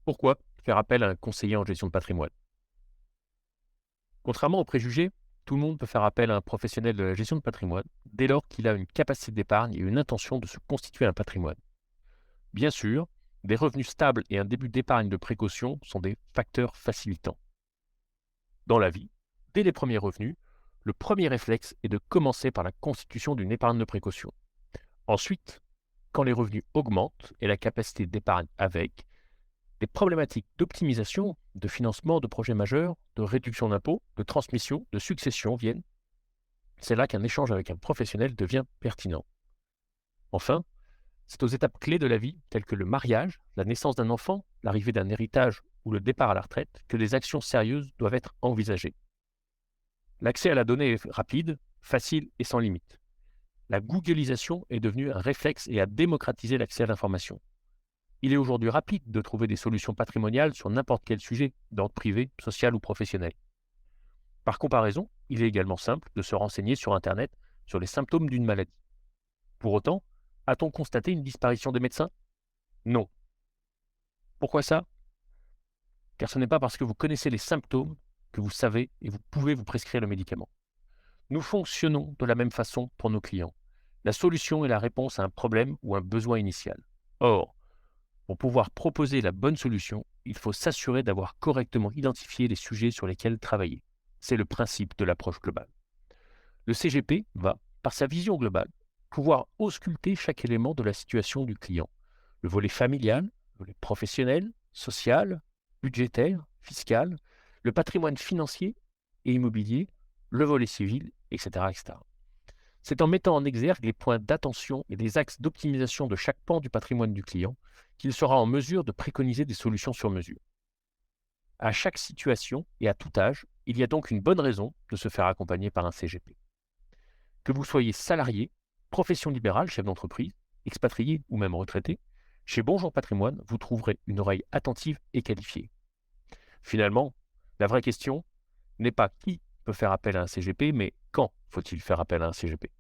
Pourquoi faire appel à un conseiller en gestion de patrimoine? Contrairement aux préjugés, tout le monde peut faire appel à un professionnel de la gestion de patrimoine dès lors qu'il a une capacité d'épargne et une intention de se constituer un patrimoine. Bien sûr, des revenus stables et un début d'épargne de précaution sont des facteurs facilitants. Dans la vie, dès les premiers revenus, le premier réflexe est de commencer par la constitution d'une épargne de précaution. Ensuite, quand les revenus augmentent et la capacité d'épargne avec, des problématiques d'optimisation, de financement de projets majeurs, de réduction d'impôts, de transmission, de succession viennent. C'est là qu'un échange avec un professionnel devient pertinent. Enfin, c'est aux étapes clés de la vie, telles que le mariage, la naissance d'un enfant, l'arrivée d'un héritage ou le départ à la retraite, que des actions sérieuses doivent être envisagées. L'accès à la donnée est rapide, facile et sans limite. La googlisation est devenue un réflexe et a démocratisé l'accès à l'information. Il est aujourd'hui rapide de trouver des solutions patrimoniales sur n'importe quel sujet, d'ordre privé, social ou professionnel. Par comparaison, il est également simple de se renseigner sur Internet sur les symptômes d'une maladie. Pour autant, a-t-on constaté une disparition des médecins? Non. Pourquoi ça? Car ce n'est pas parce que vous connaissez les symptômes que vous savez et vous pouvez vous prescrire le médicament. Nous fonctionnons de la même façon pour nos clients. La solution est la réponse à un problème ou un besoin initial. Or, pour pouvoir proposer la bonne solution, il faut s'assurer d'avoir correctement identifié les sujets sur lesquels travailler. C'est le principe de l'approche globale. Le CGP va, par sa vision globale, pouvoir ausculter chaque élément de la situation du client. Le volet familial, le volet professionnel, social, budgétaire, fiscal, le patrimoine financier et immobilier, le volet civil, etc. etc. C'est en mettant en exergue les points d'attention et les axes d'optimisation de chaque pan du patrimoine du client qu'il sera en mesure de préconiser des solutions sur mesure. À chaque situation et à tout âge, il y a donc une bonne raison de se faire accompagner par un CGP. Que vous soyez salarié, profession libérale, chef d'entreprise, expatrié ou même retraité, chez Bonjour Patrimoine, vous trouverez une oreille attentive et qualifiée. Finalement, la vraie question n'est pas qui peut faire appel à un CGP, mais quand faut-il faire appel à un CGP.